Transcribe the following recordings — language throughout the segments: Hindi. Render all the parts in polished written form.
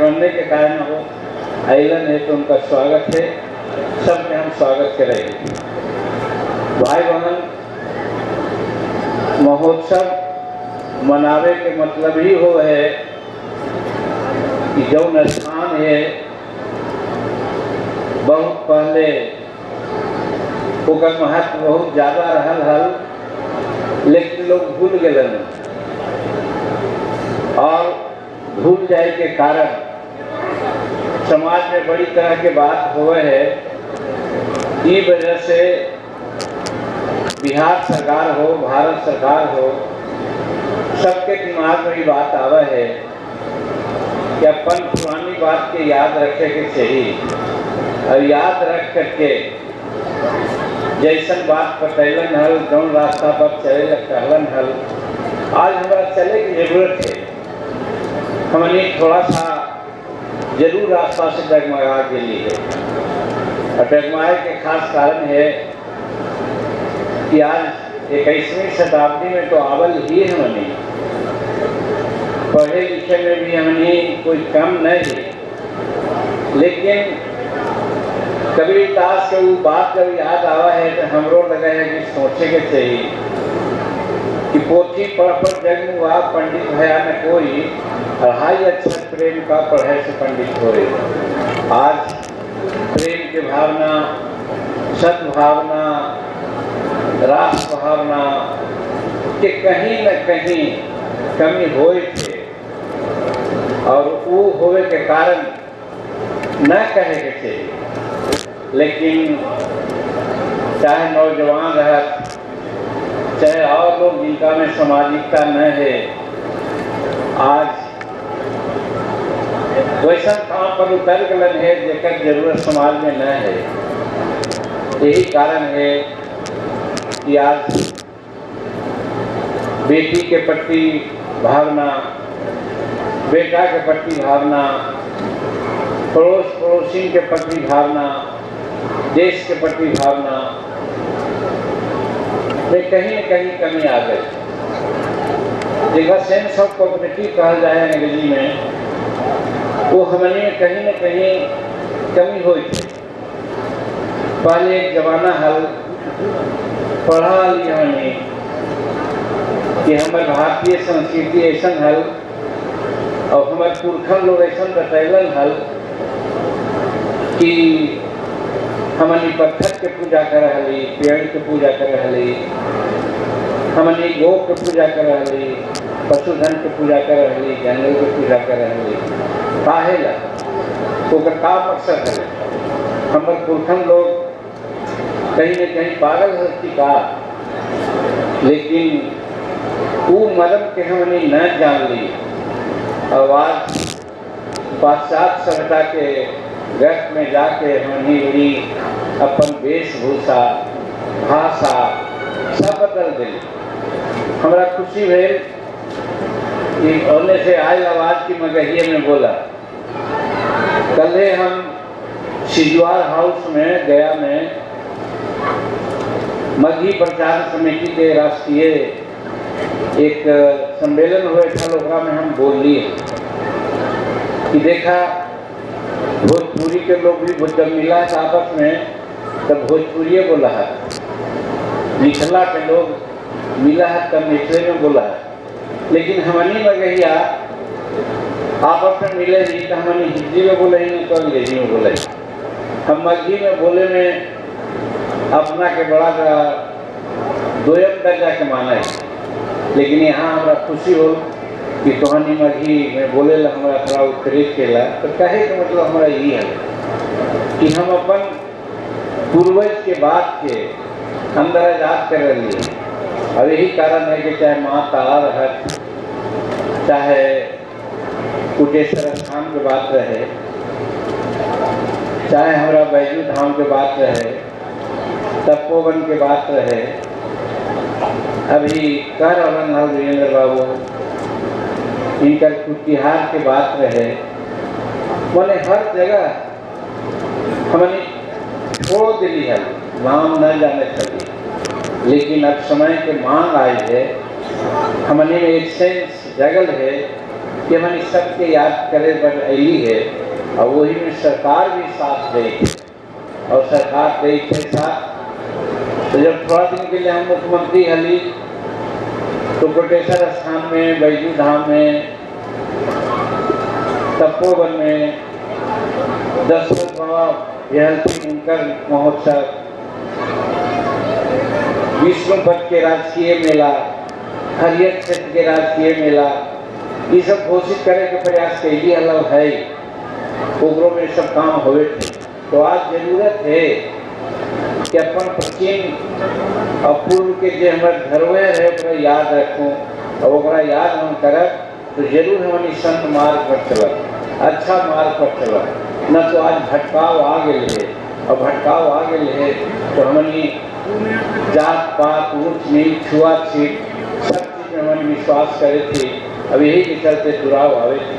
बनने के कारण हो आइलन है तो उनका स्वागत है। सबके हम स्वागत करेंगे। भाई बहन, महोत्सव मनावे के मतलब ही हो है कि जौन स्थान है बहुत पहले ओकर महत्व बहुत ज़्यादा रहल हल, लेकिन लोग भूल गए और भूल जाए के कारण समाज में बड़ी तरह के बात हुए है। इस वजह से बिहार सरकार हो, भारत सरकार हो, सबके दिमाग में ये बात आवा है कि अपन पुरानी बात के याद रखे के चाहिए और याद रख करके जैसन बात बतैलन हल, जौन रास्ता पर चले कहलन हल, आज हमारा चले की जरूरत है। हमने थोड़ा सा जरूर रास्ता से डगमगा के लिए है और डगमगाए के खास कारण है कि आज 21वीं शताब्दी में तो आवल ही हमने पढ़े लिखे में भी हमने कोई कम नहीं है, लेकिन कभी दास के वो बात जब याद आवा है तो हमरो लगा है कि सोचे के चाहिए कि पोथी पढ़ पर जन्म हुआ पंडित भया न कोई, अढ़ाई अक्षर प्रेम का पढ़े से पंडित होए। आज प्रेम की भावना, सद्भावना, राष्ट्र भावना के कहीं न कहीं कमी होए थे और वो होवे के कारण न कहे के चाहिए, लेकिन चाहे नौजवान रह, चाहे और लोग जिनका में सामाजिकता न है, आज वैसा काम पर उतर गलन है जेकर जरूरत समाज में न है। यही कारण है कि आज बेटी के प्रति भावना, बेटा के प्रति भावना, पड़ोस पड़ोसी के प्रति भावना, देश के प्रति भावना में कहीं न कहीं कमी आ गई। जगह सेंस ऑफ कम्युनिटी कहा जाए अंग्रेजी में, वो हमने कहीं न कहीं कमी हुई थी। पहले एक जमाना हल पढ़ा लिया हमने कि हमारे भारतीय संस्कृति ऐसा हल और हमारे पुरखन लोग ऐसा बतैलन हल कि हमने पत्थर के पूजा कर रही, पेड़ के पूजा कर रही, हमने गौ के पूजा कर रही, पशुधन के पूजा कर रही, जंगल के पूजा कर रही। काहे ला तो का मकसद है? हमारे पुरखन लोग कहीं न कहीं पागल है का, लेकिन वो मर्म के हमने न जान ली और आज पाश्चात्य सभ्यता के गर्त में जाके हमने भी अपन वेशभूषा, भाषा सब बदल दी। हमारा खुशी भेल कि ओने से आयल आवाज की मगहिए में बोला। कल हम सिजवार हाउस में गया में मगही प्रचार समिति के राष्ट्रीय एक सम्मेलन हुए था, ओकरा में हम बोल लिए कि देखा भोजपुरी के लोग भी जब मिला है आपस में तब भोजपुरी बोला है, मिथिला के लोग मिला है तब मिथिले में बोला है, लेकिन हमनी मगहिया आपस में मिले नहीं तो हमनी हिंदी में बोले ही नहीं तो अंग्रेजी में बोले। हम मगही में बोले में अपना के बड़ा दोयम दर्जा के माना है, लेकिन यहाँ हमारा खुशी हो कि तोहनी मगही में बोले ला हमारा थोड़ा उत्प्रेरित केला। तो कहे का मतलब हमारा ये है कि हम अपन पूर्वज के बात के अंदर याद कर रही है। और यही कारण है कि चाहे माँ तारा रहत, चाहे कुटेश्वर स्थान के बात रहे, चाहे हमारा बैजू धाम के बात रहे, तपोवन के बात रहे, अभी कर अवनल वीरेंद्र बाबू इनकर कुतिहार के बात रहे, मैंने हर जगह हमने छोड़ दिली है, नाम न जाने चाहिए, लेकिन अब समय के मांग आई है। हमने एक सेंस जगल है कि कि मैंने सबके याद करे बन अली है और वही में सरकार भी साथ दे और सरकार गई थे साथ। तो जब थोड़ा दिन के लिए हम मुख्यमंत्री हली तो कोटेश्वर स्थान में, बैजू धाम में, तपोवन में, दशरथ बाबा यहल्पी उनकर महोत्सव, विष्णुपद के राजकीय मेला, हरियर क्षेत्र के राजकीय मेला, ये सब घोषित करे के प्रयास कैली अलग है, ओकरों में सब काम हुए थे। तो आज जरूरत है कि अपन प्राचीन और पूर्व के जो हमारे धरोहर है ओकरा याद रखूं और ओकरा याद हम करब तो जरूर हमनी संत मार्ग पर चलब, अच्छा मार्ग पर चलब। न तो आज भटकाव आ गए है और भटकाव आ गए है तो हमनी जात पात, ऊंच नीच, छुआछूत सब चीज में हमनी विश्वास करे थे। अब यही के चलते दुराव आवे थे।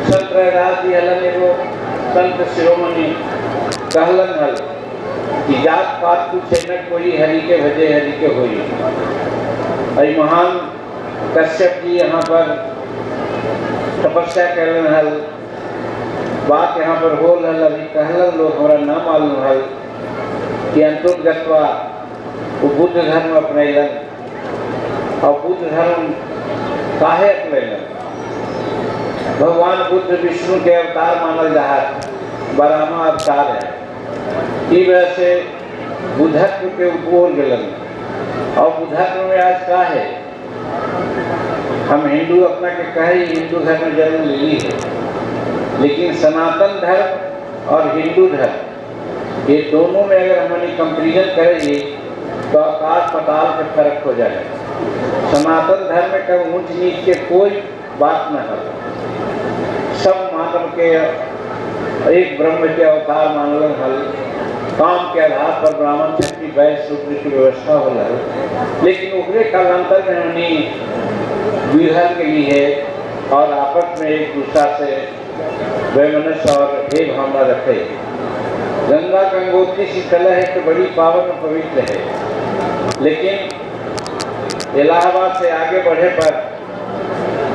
संत रैदास जी हलन एगो संत शिरोमणि कहलन हल कि जात पात पूछे न कोई, हरि के भजे हरि के होई। अरे महान कश्यप जी यहाँ पर तपस्या करलन हल, बात यहाँ पर होल हल, अभी कहलन लोग हमारा न मालूम हल कि अंतुगतवा वो बुद्ध धर्म अपनैलन और बुद्ध धर्म काहे अपनैलन। भगवान बुद्ध विष्णु के अवतार मानल जात, बरामा अवतार है, ई वजह से बुद्धत्व के उपभोग गलन। और बुद्धत्व में आज का है, हम हिंदू अपना के कहे हिंदू धर्म जरूर ले ली है, लेकिन सनातन धर्म और हिंदू धर्म ये दोनों में अगर हमने कंपेरिजन करेंगे तो आकाश पताल के फर्क हो जाए। सनातन धर्म में कभी ऊंच नीच के कोई बात न हो, सब मानव के एक ब्रह्म के अवतार मानलन हल, काम के आधार पर ब्राह्मण क्षत्रिय वैश्य शूद्र की व्यवस्था हो रहा। लेकिन उकरे कालांतर में हमने विभाजन के लिए है और आपस में एक दूसरा से वैमनस्य और हे भावना रखे। गंगा गंगोत्री शीतला है तो बड़ी पावन और पवित्र है, लेकिन इलाहाबाद से आगे बढ़े पर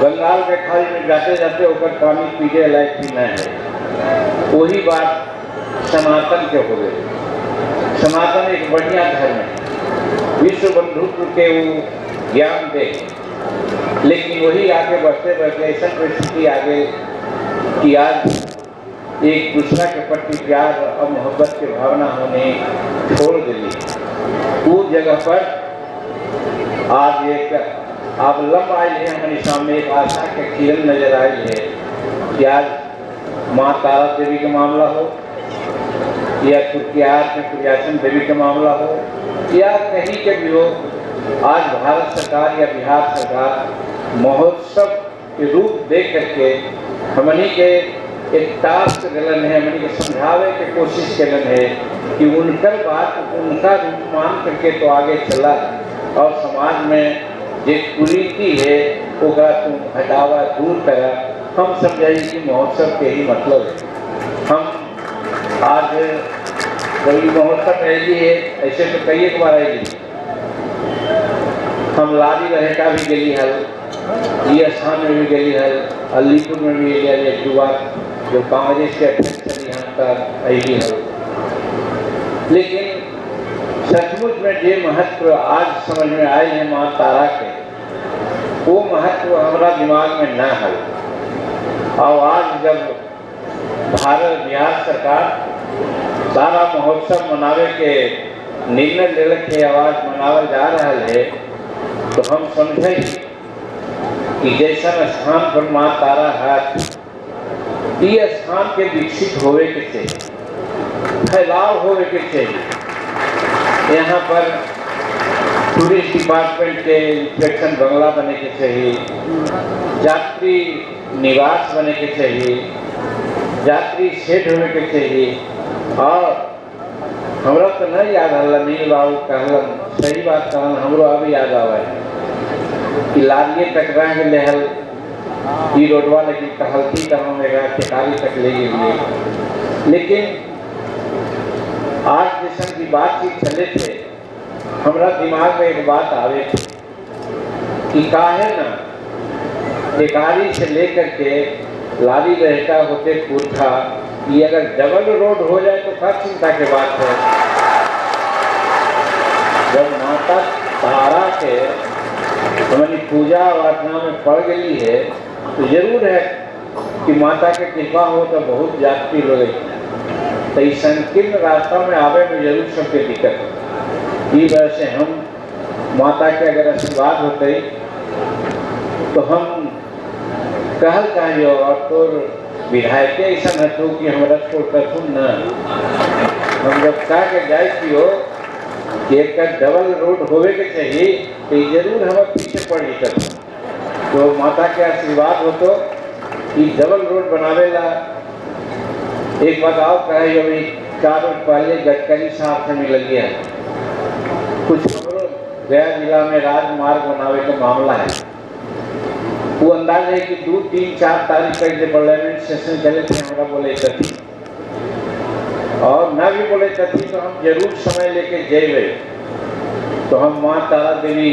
बंगाल के खाड़ी में जाते जाते होकर पानी पीने लायक भी न है। वही बात सनातन के हो गए। सनातन एक बढ़िया धर्म है, विश्व बंधुत्व के वो ज्ञान दे, लेकिन वही आगे बढ़ते बढ़ते ऐसा परिस्थिति आगे कि आज एक दूसरा के प्रति प्यार और मोहब्बत की भावना होने छोड़ दिली। उस जगह पर आज एक आप लम्ब आई है, हमारे सामने एक आशा के किरण नजर आई है कि आज माँ तारा देवी का मामला हो या कुर्कियार में कुरियासन देवी का मामला हो या कहीं के भी हो, आज भारत सरकार या बिहार सरकार महोत्सव के रूप दे करके हमनी के एक टास्क गलन है, हमनी के समझावे के कोशिश कलन है कि उनकर बात उनका रूप मान करके तो आगे चला और समाज में जो कुरीति है ओकरा तुम हटावा दूर करा। हम समझाई कि महोत्सव के ही मतलब है। हम आज कोई महोत्सव ऐसी है, ऐसे तो कई एक बार आएगी, हम लाली रहे का भी गली हल, ये स्थान में भी गली हल, अलीपुर में भी गया एक दो बार जो कांग्रेस के अध्यक्ष यहाँ तक आई हल। लेकिन सचमुच में जो महत्व आज समझ में आए हैं माँ तारा के, वो महत्व हमारा दिमाग में न है। और आज जब भारत बिहार सरकार सारा महोत्सव मनावे के निर्णय ले के आवाज मनावल जा रहा है, तो हम समझे कि जैसा स्थान पर माँ तारा है, ये स्थान के विकसित होवे के चाहिए, फैलाव होवे के चाहिए। यहाँ पर टूरिस्ट डिपार्टमेंट के इंस्पेक्शन बंगला बने के चाहिए, यात्री निवास बने के चाहिए, यात्री शेड होने के चाहिए। और हमरा तो नहीं याद हल, नील बाबू कहलन, सही बात कहलन, हमरो अभी याद आवा है कि लालिए तक रह गए हल ई रोडवा, लेकिन कहलती कहाँ मेरा ठेकारी तक ले गए। लेकिन आज जैसा की बातचीत चले थे, हमारा दिमाग में एक बात आवे कि काहे ना टेकारी से लेकर के लारी रहता होते पुरखा, ये अगर डबल रोड हो जाए तो क्या चिंता की बात है। जब माता तारा के हमारी पूजा अर्चना में पड़ गई है तो जरूर है कि माता के कृपा हो तो बहुत जाति लोग, तो इस संकीर्ण रास्ता में आवे में जरूर सबके दिक्कत है। इस वजह से हम माता के अगर आशीर्वाद होते तो हम कहल चाहिए और तो विधायक ऐसा न हो कि हमारा छोड़कर न हम जब कह के जाए कि हो कि एक डबल रोड होवे के चाहिए तो जरूर हमारे पीछे पड़ जाता। तो माता के आशीर्वाद हो तो कि डबल रोड बनावेला। एक बात और कहे, अभी 4 रोज पहले गडकरी साहब से मिल गया, कुछ हमरो गया जिला में राजमार्ग बनावे का मामला है। वो अंदाज है कि 2, 3, 4 तारीख तक जब पार्लियामेंट सेशन चले थे हमारा बोले थी और न भी बोले थी तो हम जरूर समय लेके जेबे। तो हम माँ तारा देवी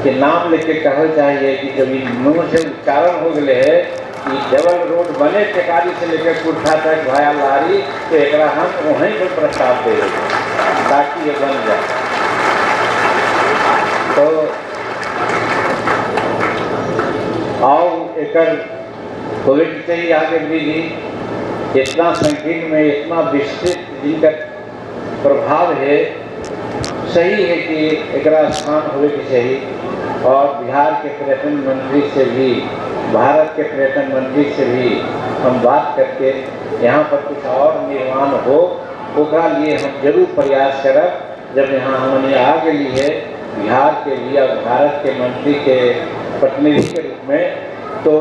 के नाम लेके कहल चाहिए कि जब मुँह से उच्चारण हो गए है कि डबल रोड बने टेकारी से लेकर पुरखा तक भाया लारी, तो एक हम वहीं पर प्रस्ताव दे ताकि ये बन जाए। तो और एक कोविड से ही आगे भी इतना संकीर्ण में इतना विस्तृत जिनका प्रभाव है, सही है कि एक स्थान होने की सही। और बिहार के पर्यटन मंत्री से भी, भारत के पर्यटन मंत्री से भी हम बात करके यहाँ पर कुछ और निर्माण हो, ओकरा लिए हम जरूर प्रयास करब। जब यहाँ हमने आ गई है बिहार के लिए भारत के मंत्री के प्रतिनिधि के रूप में, तो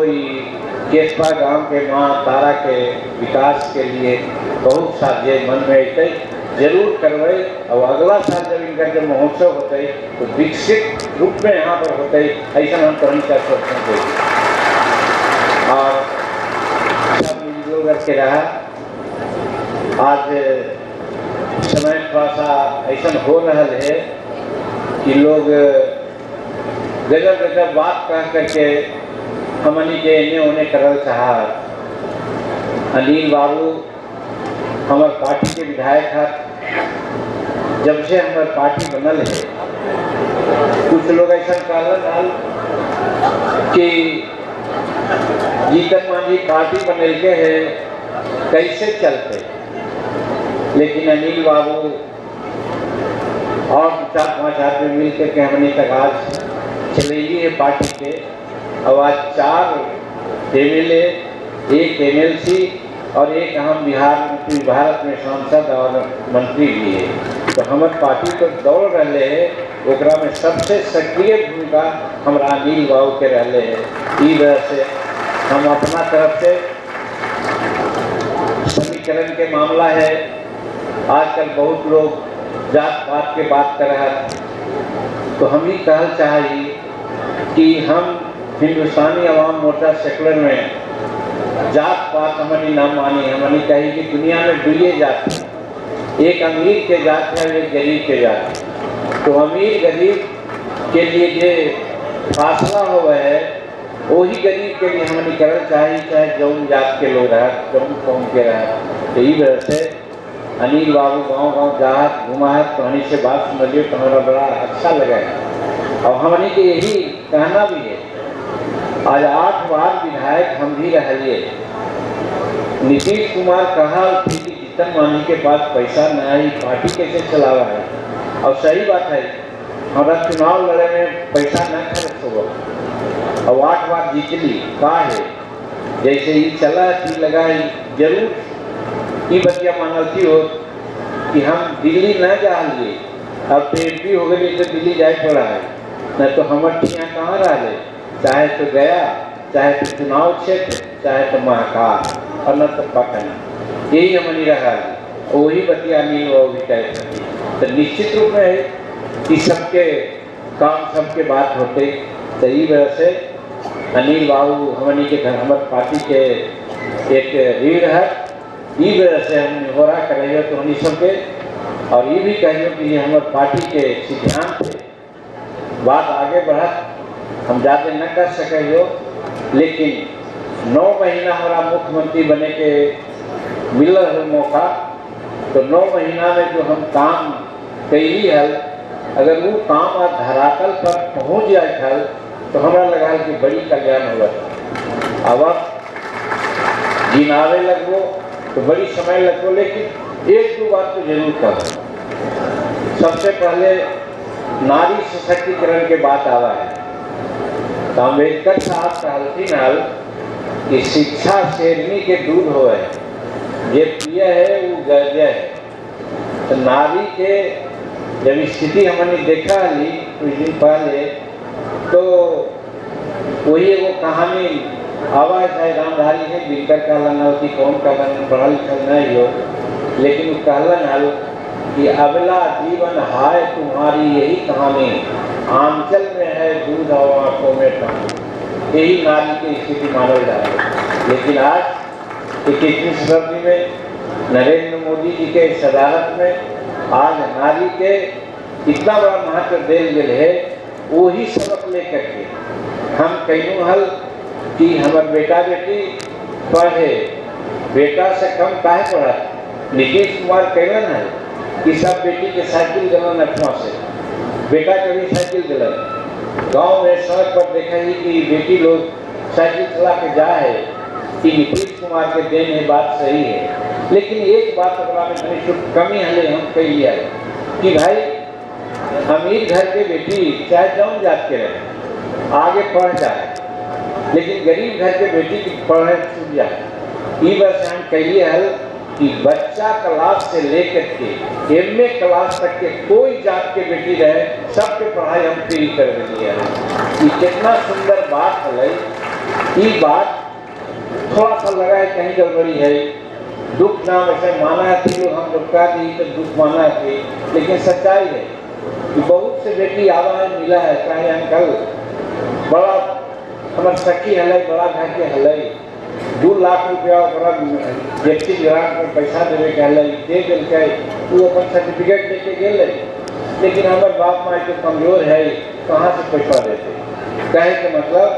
केसपा गांव के माँ तारा के विकास के लिए बहुत सा जे मन में अतै जरूर करवे। और अगला साल जब इनका जब महोत्सव होते तो विकसित रूप में यहाँ पर होते, ऐसा हम कहीं कर सकते हैं। और सब लोग के रहा आज समय थोड़ा सा ऐसा हो रहा है कि लोग गजब गजब बात कह करके हमनी के एने ओने करल चाहा। अनिल बाबू हमार पार्टी के विधायक है, जब से हमार पार्टी बनल है कुछ लोग ऐसा कहल कि जीतन मांझी पार्टी बनल के है कैसे चलते, लेकिन अनिल बाबू और 4-5 आदमी मिलकर के हमने तक आज चलेगी है पार्टी के। और आज 4 एमएलए, 1 एमएलसी और एक हम भारत में सांसद और मंत्री भी है। तो हमारे पार्टी तो दौड़ रहे हैं, ओकरा में सबसे सक्रिय भूमिका हमारा अनिल बाबू के रहे हैं। इस वजह से हम अपना तरफ से समीकरण के मामला है। आजकल बहुत लोग जात पात के बात कर रहा है, तो हम ही कहल चाहिए कि हम हिंदुस्तानी अवाम मोर्चा सेकुलर में जात पात हमारी ना मानी। हमारी कही कि दुनिया में 2 जात है, एक अमीर के जात है, एक गरीब के जात है। तो अमीर गरीब के लिए जो फासला हुआ है वही गरीब के लिए हमारी करना चाहिए, चाहे जौन जात के लोग रहा, जौन कौम के रहा। तो इस वजह से अनिल बाबू गांव-गांव जात घुमा है, तो हनी से बात समझिए तो हमारा बड़ा अच्छा लगा है। और हमने के यही कहना भी है, आज 8 बार विधायक हम भी रहिए। नीतीश कुमार कहा कि जीतन मांझी के पास पैसा न है, पार्टी कैसे चलावा है। और सही बात है, हमारा चुनाव लड़े में पैसा न खर्च होगा और 8 बार जीत ली का है। जैसे ही चला थी लगा जरूर ये बतिया मानती हो कि हम दिल्ली न जा लिए, अब तो एमपी हो गई तो दिल्ली जाए पड़ा है, न तो हमारे यहाँ कहाँ रहे, चाहे तो गया, चाहे तो चुनाव क्षेत्र, चाहे तो महाकाल, और न तो पटना। यही हमारी रहा है, वही बतिया नहीं वो भी कह सकती। तो निश्चित रूप में है कि सबके काम सबके बात होते। तो इस वजह से अनिल बाबू हमनी के हमारे पार्टी के एक रीढ़ है। इस वजह से हम निहोरा करिए तो हनी सबके, और ये भी कहिए कि ये हमारे पार्टी के सिद्धांत थे। बात आगे बढ़ा हम ज़्यादा न कर सके हो, लेकिन 9 महीना हमारा मुख्यमंत्री बने के मिल रहा मौका, तो 9 महीना में जो हम काम कैली हल, अगर वो काम आज धरातल पर पहुँच जाए हल तो हमारा लगा कि बड़ी कल्याण हुआ। अब गिनावे लगो तो बड़ी समय लगो, लेकिन एक दो बात तो जरूर कहो। सबसे पहले नारी सशक्तिकरण के बात आवा है, तो अम्बेडकर साहब कहलथिन हल कि शिक्षा शेरनी के दूध हो है, ये पिय है वो गर्ज है। तो नारी के जब स्थिति हमने देखा ली कुछ दिन पहले, तो वही वो कहानी आवाज है रामधारी है बिल्कर कहलन हल कि कौन कहलन पढ़ल लिखल नहीं हो, लेकिन वो कहलन हल कि अबला जीवन हाय तुम्हारी यही कहानी, आंचल में है दूध और आंखों में पानी। यही नारी की स्थिति मानल जाए। लेकिन आज 21वीं शताब्दी में नरेंद्र मोदी जी के सदारत में आज नारी के इतना बड़ा महत्व दिल गए है, वही सबक लेकर के हम कहूँ हल कि हमारे बेटा बेटी पढ़े, बेटा से कम काहे पढ़ा। नीतीश कुमार कहलन है कि सब बेटी के साइकिल दिलन 8वां से, बेटा के भी साइकिल दिलन। गांव में सड़क पर देखा ही कि बेटी लोग साइकिल चला के जा है कि नीतीश कुमार के देन है, बात सही है। लेकिन एक बात अपना में कमी हले हम कह लिया कि भाई अमीर घर के बेटी चाहे जौन जात के रहे आगे पढ़ जाए, लेकिन गरीब घर के बेटी की पढ़े छूट जाए। ये बस हम कहिए हल कि बच्चा क्लास से लेकर के MA क्लास तक के कोई जात के बेटी रहे, सबके पढ़ाई हम फ्री कर दिए हैं। ये कितना सुंदर बात है। ये बात थोड़ा सा लगा है कहीं गड़बड़ी है, दुख नाम ऐसे माना थी लोग, हम लोग का दी तो दुख माना थी, लेकिन सच्चाई है कि बहुत से बेटी आवा है मिला है। चाहे अंकल बड़ा हमारे सखी हल, बड़ा घर के हल, 2 लाख रुपया व्यक्ति ग्रांट में पैसा देवे के हल, दे दिल वो अपन सर्टिफिकेट लेके गए, लेकिन हमारे बाप माँ तो कमजोर है, कहाँ से पैसा देते। कहे के मतलब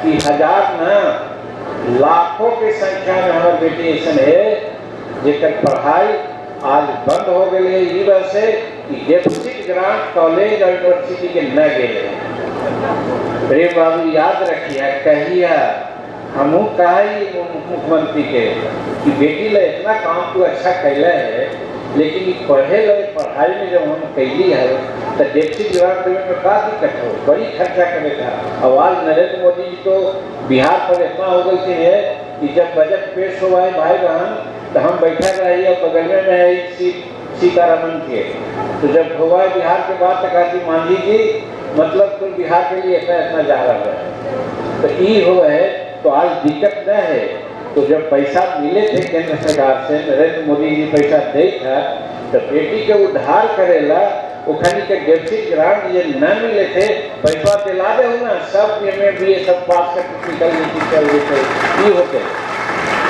कि हजार न लाखों की संख्या में हमारे बेटी ऐसा है जेकर पढ़ाई आज बंद हो गई है, ये वजह से कि डेफिसिट ग्रांट कॉलेज और यूनिवर्सिटी के न गए। प्रेम बाबू याद रखिए, कहिए हमू कहा मुख्यमंत्री के कि बेटी ले इतना काम तो अच्छा कैला है, लेकिन पढ़े लगे पढ़ाई में जब हम कैली है तो डेफिसिट ग्रांट देने में का दिक्कत हो, बड़ी खर्चा करे था। अब आज नरेंद्र मोदी जी तो बिहार पर इतना हो गई है कि जब बजट पेश हुआ है भाई बहन, तो हम बैठा रही और बगल में है सीतारमन के, तो जब हुआ है बिहार के बाद तक कहती मांझी जी मतलब तो बिहार के लिए इतना इतना जा रहा है, तो ये हो है तो आज दिक्कत न है। तो जब पैसा मिले थे केंद्र सरकार से, नरेंद्र मोदी जी पैसा दे था, तो बेटी के उद्धार करेला उखनी के डेफिसिट ग्रांट ये न मिले थे, पैसा दिला दे ना, सब MA BA सब पास कर निकल ये होते।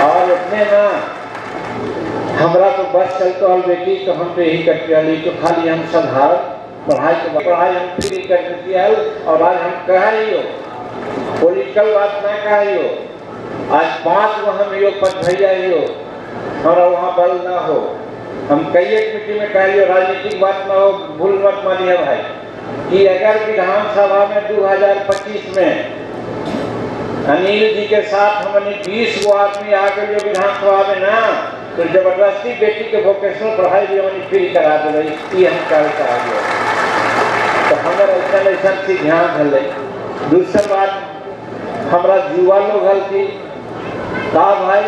और उतने ना हमारा तो बस चलते हल बेटी, तो हम तो यही करते हली, तो खाली हम साधारण पढ़ाई हम फ्री कर देती है। और आज हम कहा ही हो पॉलिटिकल बात ना कहा ही हो, आज 5 गो हम यो पद भैया ही हो, हमारा वहाँ बल ना हो, हम कई एक मीटिंग में कहिए राजनीतिक बात ना हो, भूल मत मानिए भाई कि अगर विधानसभा में 2025 में अनिल जी के साथ हमने 20 गो आदमी आ गए विधानसभा में ना, तो जबरदस्ती बेटी के वोकेशनल पढ़ाई भी हमने फ्री करा दे रही, ये हम कहा गया। तो हमारा ऐसा चीज ध्यान धल। दूसरी बात हमारा युवा लोग हल की का भाई